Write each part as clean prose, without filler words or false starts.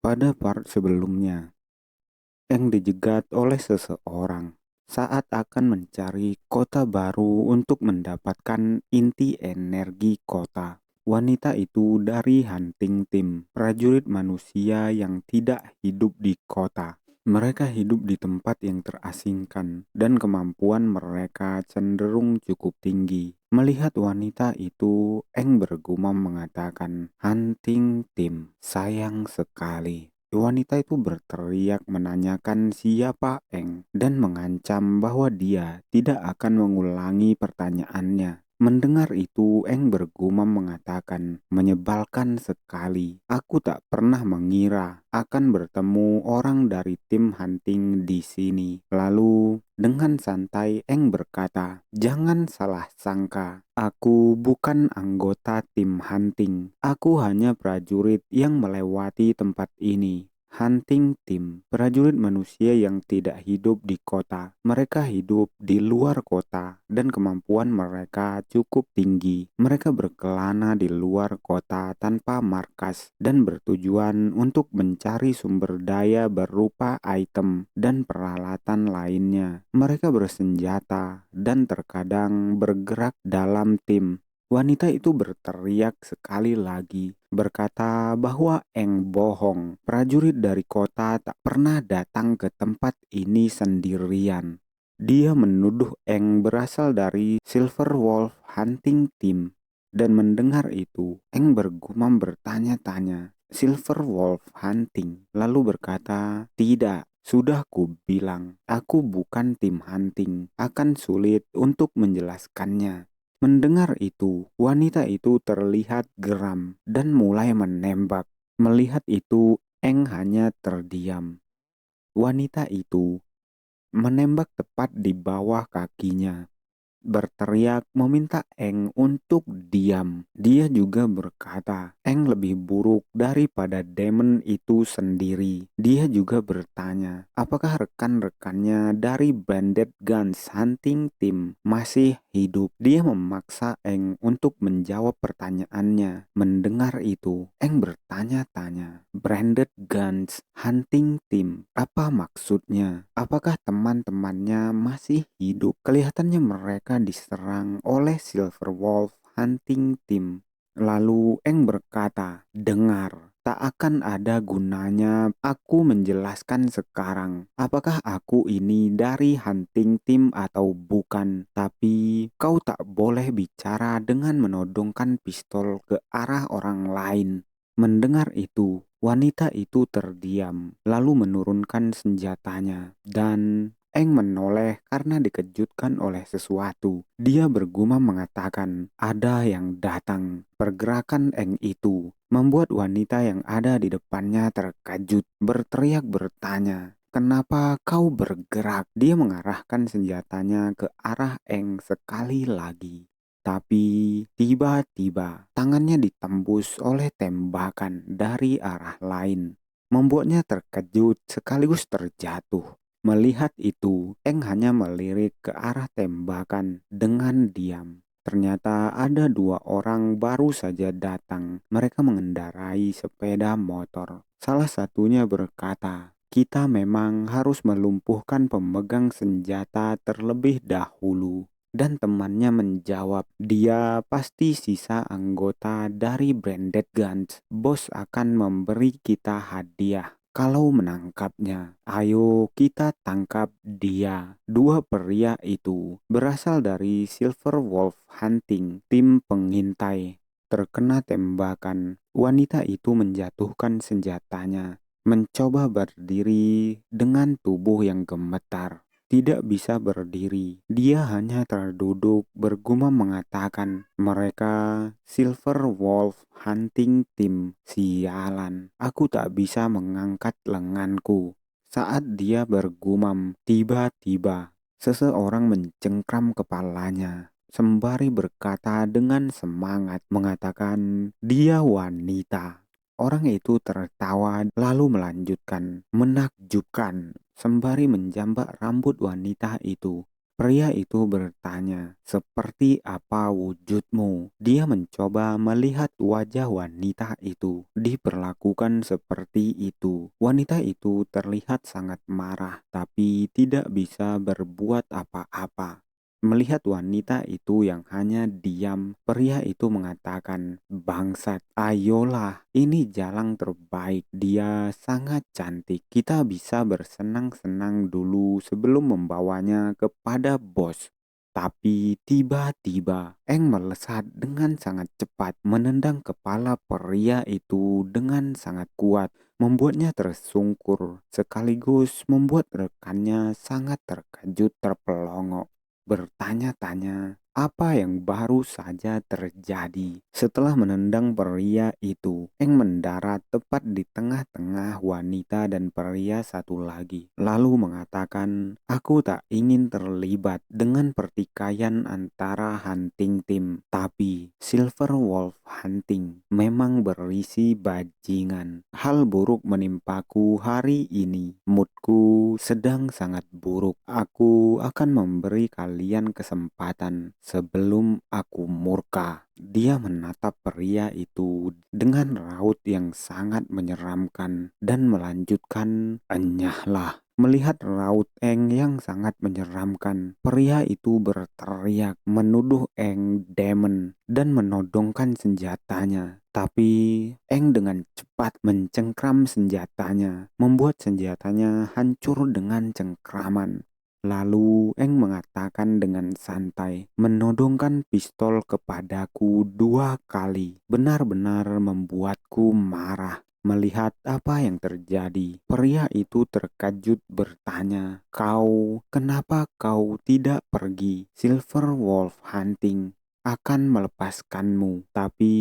Pada part sebelumnya, Eng dijegat oleh seseorang saat akan mencari kota baru untuk mendapatkan inti energi kota. Wanita itu dari Hunting Team, prajurit manusia yang tidak hidup di kota. Mereka hidup di tempat yang terasingkan dan kemampuan mereka cenderung cukup tinggi. Melihat wanita itu, Eng bergumam mengatakan, "Hunting Team, sayang sekali." Wanita itu berteriak menanyakan siapa Eng dan mengancam bahwa dia tidak akan mengulangi pertanyaannya. Mendengar itu, Eng bergumam mengatakan, "Menyebalkan sekali. Aku tak pernah mengira akan bertemu orang dari tim hunting di sini." Lalu, dengan santai Eng berkata, "Jangan salah sangka. Aku bukan anggota tim hunting. Aku hanya prajurit yang melewati tempat ini." Hunting Team, prajurit manusia yang tidak hidup di kota. Mereka hidup di luar kota dan kemampuan mereka cukup tinggi. Mereka berkelana di luar kota tanpa markas dan bertujuan untuk mencari sumber daya berupa item dan peralatan lainnya. Mereka bersenjata dan terkadang bergerak dalam tim. Wanita itu berteriak sekali lagi, berkata bahwa Eng bohong. Prajurit dari kota tak pernah datang ke tempat ini sendirian. Dia menuduh Eng berasal dari Silver Wolf Hunting Team. Dan mendengar itu, Eng bergumam bertanya-tanya, "Silver Wolf Hunting?" Lalu berkata, "Tidak. Sudah ku bilang, aku bukan tim hunting. Akan sulit untuk menjelaskannya." Mendengar itu, wanita itu terlihat geram dan mulai menembak. Melihat itu, Eng hanya terdiam. Wanita itu menembak tepat di bawah kakinya, berteriak meminta Eng untuk diam. Dia juga berkata, Eng lebih buruk daripada demon itu sendiri. Dia juga bertanya, apakah rekan-rekannya dari Bandit Guns Hunting Team masih hidup. Dia memaksa Eng untuk menjawab pertanyaannya. Mendengar itu, Eng bertanya-tanya, Branded Guns Hunting Team, apa maksudnya? Apakah teman-temannya masih hidup? Kelihatannya mereka diserang oleh Silver Wolf Hunting Team. Lalu Eng berkata, "Dengar, tak akan ada gunanya aku menjelaskan sekarang apakah aku ini dari hunting team atau bukan. Tapi kau tak boleh bicara dengan menodongkan pistol ke arah orang lain." Mendengar itu, wanita itu terdiam, lalu menurunkan senjatanya, dan Eng menoleh karena dikejutkan oleh sesuatu. Dia bergumam mengatakan, "Ada yang datang." Pergerakan Eng itu membuat wanita yang ada di depannya terkejut, berteriak bertanya, "Kenapa kau bergerak?" Dia mengarahkan senjatanya ke arah Eng sekali lagi. Tapi tiba-tiba tangannya ditembus oleh tembakan dari arah lain, membuatnya terkejut sekaligus terjatuh. Melihat itu, Eng hanya melirik ke arah tembakan dengan diam. Ternyata ada dua orang baru saja datang. Mereka mengendarai sepeda motor. Salah satunya berkata, "Kita memang harus melumpuhkan pemegang senjata terlebih dahulu." Dan temannya menjawab, "Dia pasti sisa anggota dari Branded Guns. Bos akan memberi kita hadiah kalau menangkapnya. Ayo kita tangkap dia." Dua pria itu berasal dari Silver Wolf Hunting, tim pengintai. Terkena tembakan, wanita itu menjatuhkan senjatanya, mencoba berdiri dengan tubuh yang gemetar. Tidak bisa berdiri, dia hanya terduduk bergumam mengatakan, "Mereka Silver Wolf Hunting Team, sialan, aku tak bisa mengangkat lenganku." Saat dia bergumam, tiba-tiba seseorang mencengkram kepalanya sembari berkata dengan semangat mengatakan, "Dia wanita." Orang itu tertawa lalu melanjutkan, "Menakjubkan," sembari menjambak rambut wanita itu. Pria itu bertanya, "Seperti apa wujudmu?" Dia mencoba melihat wajah wanita itu diperlakukan seperti itu. Wanita itu terlihat sangat marah, tapi tidak bisa berbuat apa-apa. Melihat wanita itu yang hanya diam, pria itu mengatakan, "Bangsat, ayolah, ini jalan terbaik. Dia sangat cantik. Kita bisa bersenang-senang dulu sebelum membawanya kepada bos." Tapi tiba-tiba Eng melesat dengan sangat cepat, menendang kepala pria itu dengan sangat kuat, membuatnya tersungkur, sekaligus membuat rekannya sangat terkejut terpelongo, bertanya-tanya apa yang baru saja terjadi. Setelah menendang pria itu, Eng mendarat tepat di tengah-tengah wanita dan pria satu lagi, lalu mengatakan, "Aku tak ingin terlibat dengan pertikaian antara hunting team, tapi Silver Wolf Hunting memang berisi bajingan. Hal buruk menimpaku hari ini. Moodku sedang sangat buruk. Aku akan memberi kalian kesempatan sebelum aku murka." Dia menatap pria itu dengan raut yang sangat menyeramkan dan melanjutkan, "Enyahlah." Melihat raut Eng yang sangat menyeramkan, pria itu berteriak menuduh Eng demon dan menodongkan senjatanya. Tapi Eng dengan cepat mencengkram senjatanya, membuat senjatanya hancur dengan cengkraman. Lalu Eng mengatakan dengan santai, "Menodongkan pistol kepadaku 2 kali benar-benar membuatku marah." Melihat apa yang terjadi, pria itu terkejut bertanya, Kenapa kau tidak pergi? Silver Wolf Hunting akan melepaskanmu." Tapi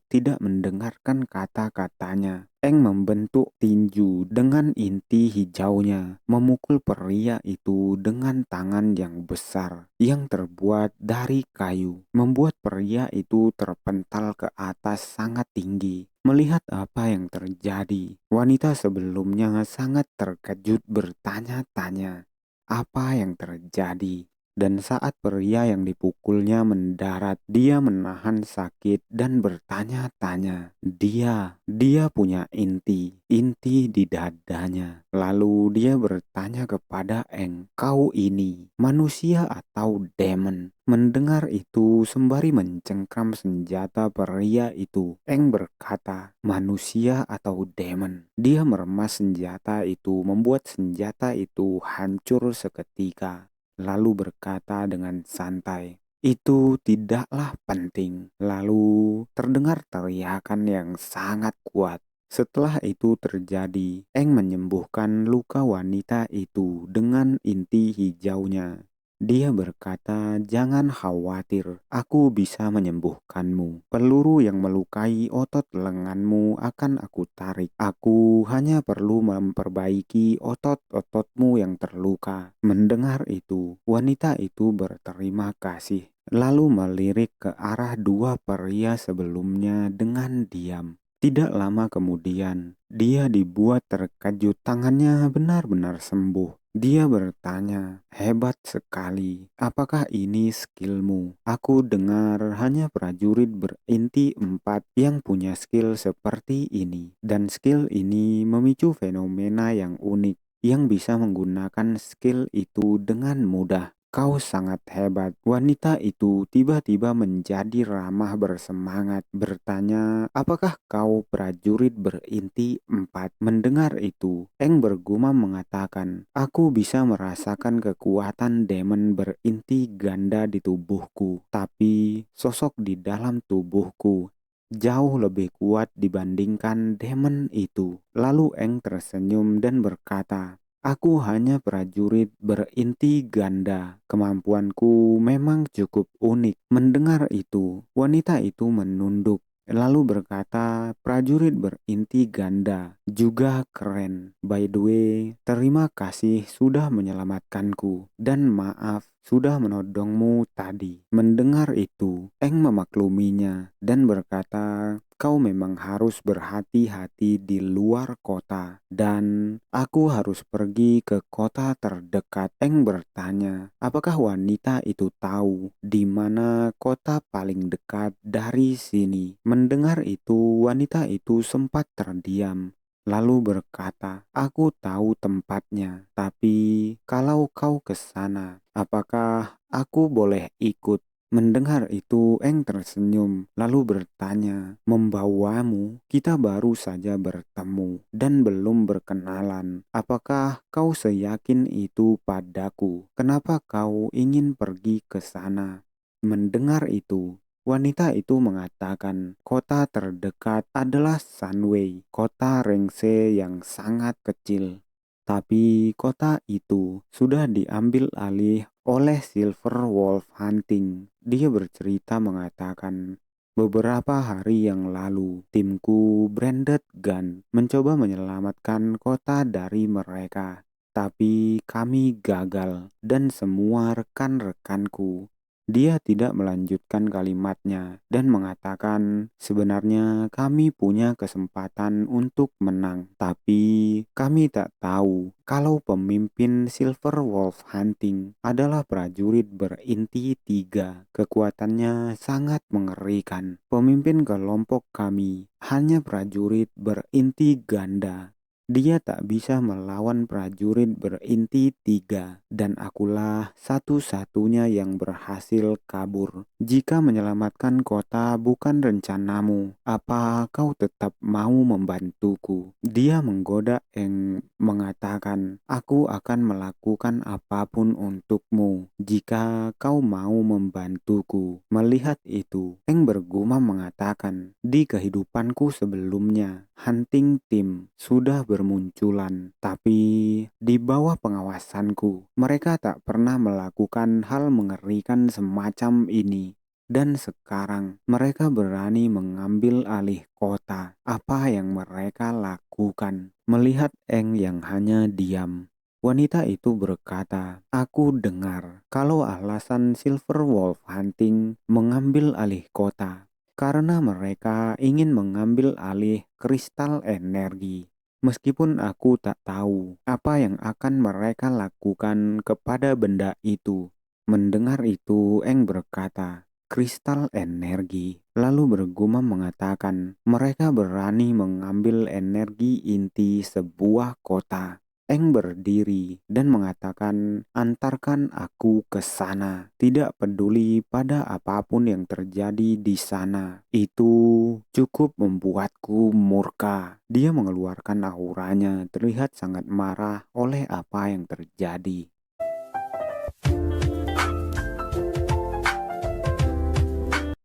tidak mendengarkan kata-katanya. Eng membentuk tinju dengan inti hijaunya, memukul pria itu dengan tangan yang besar yang terbuat dari kayu, membuat pria itu terpental ke atas sangat tinggi. Melihat apa yang terjadi, wanita sebelumnya sangat terkejut bertanya-tanya apa yang terjadi. Dan saat pria yang dipukulnya mendarat, dia menahan sakit dan bertanya-tanya. Dia punya inti di dadanya. Lalu dia bertanya kepada Eng, "Kau ini manusia atau demon?" Mendengar itu sembari mencengkram senjata pria itu, Eng berkata, "Manusia atau demon?" Dia meremas senjata itu, membuat senjata itu hancur seketika. Lalu berkata dengan santai, "Itu tidaklah penting." Lalu terdengar teriakan yang sangat kuat. Setelah itu terjadi, Eng menyembuhkan luka wanita itu dengan inti hijaunya. Dia berkata, "Jangan khawatir, aku bisa menyembuhkanmu. Peluru yang melukai otot lenganmu akan aku tarik. Aku hanya perlu memperbaiki otot-ototmu yang terluka." Mendengar itu, wanita itu berterima kasih, lalu melirik ke arah 2 pria sebelumnya dengan diam. Tidak lama kemudian, dia dibuat terkejut, tangannya benar-benar sembuh. Dia bertanya, "Hebat sekali, apakah ini skillmu? Aku dengar hanya prajurit berinti 4 yang punya skill seperti ini. Dan skill ini memicu fenomena yang unik, yang bisa menggunakan skill itu dengan mudah. Kau sangat hebat." Wanita itu tiba-tiba menjadi ramah bersemangat, bertanya, "Apakah kau prajurit berinti 4?" Mendengar itu, Eng bergumam mengatakan, "Aku bisa merasakan kekuatan demon berinti ganda di tubuhku, tapi sosok di dalam tubuhku jauh lebih kuat dibandingkan demon itu." Lalu Eng tersenyum dan berkata, "Aku hanya prajurit berinti ganda. Kemampuanku memang cukup unik." Mendengar itu, wanita itu menunduk, lalu berkata, "Prajurit berinti ganda juga keren. By the way, terima kasih sudah menyelamatkanku. Dan maaf, sudah menodongmu tadi. Mendengar itu, Eng memakluminya dan berkata, kau memang harus berhati-hati di luar kota dan aku harus pergi ke kota terdekat. Eng bertanya, apakah wanita itu tahu di mana kota paling dekat dari sini? Mendengar itu, wanita itu sempat terdiam. Lalu berkata, aku tahu tempatnya, tapi kalau kau ke sana, apakah aku boleh ikut? Mendengar itu, Eng tersenyum, lalu bertanya, membawamu, kita baru saja bertemu dan belum berkenalan. Apakah kau seyakin itu padaku? Kenapa kau ingin pergi ke sana? Mendengar itu, wanita itu mengatakan, kota terdekat adalah Sunway, kota Rengse yang sangat kecil. Tapi kota itu sudah diambil alih oleh Silver Wolf Hunting. Dia bercerita mengatakan, beberapa hari yang lalu timku Branded Gun mencoba menyelamatkan kota dari mereka. Tapi kami gagal dan semua rekan-rekanku. Dia tidak melanjutkan kalimatnya dan mengatakan, sebenarnya kami punya kesempatan untuk menang, tapi kami tak tahu kalau pemimpin Silver Wolf Hunting adalah prajurit berinti 3. Kekuatannya sangat mengerikan. Pemimpin kelompok kami hanya prajurit berinti ganda. Dia tak bisa melawan prajurit berinti 3 dan akulah satu-satunya yang berhasil kabur. Jika menyelamatkan kota bukan rencanamu, apa kau tetap mau membantuku? Dia menggoda Eng mengatakan, aku akan melakukan apapun untukmu jika kau mau membantuku. Melihat itu, Eng bergumam mengatakan, di kehidupanku sebelumnya, hunting team sudah bermunculan, tapi di bawah pengawasanku, mereka tak pernah melakukan hal mengerikan semacam ini. Dan sekarang mereka berani mengambil alih kota. Apa yang mereka lakukan? Melihat Eng yang hanya diam, wanita itu berkata, aku dengar kalau alasan Silver Wolf Hunting mengambil alih kota karena mereka ingin mengambil alih kristal energi. Meskipun aku tak tahu apa yang akan mereka lakukan kepada benda itu. Mendengar itu, Eng berkata, kristal energi. Lalu bergumam mengatakan, mereka berani mengambil energi inti sebuah kota. Eng berdiri dan mengatakan, antarkan aku ke sana. Tidak peduli pada apapun yang terjadi di sana. Itu cukup membuatku murka. Dia mengeluarkan auranya, terlihat sangat marah oleh apa yang terjadi.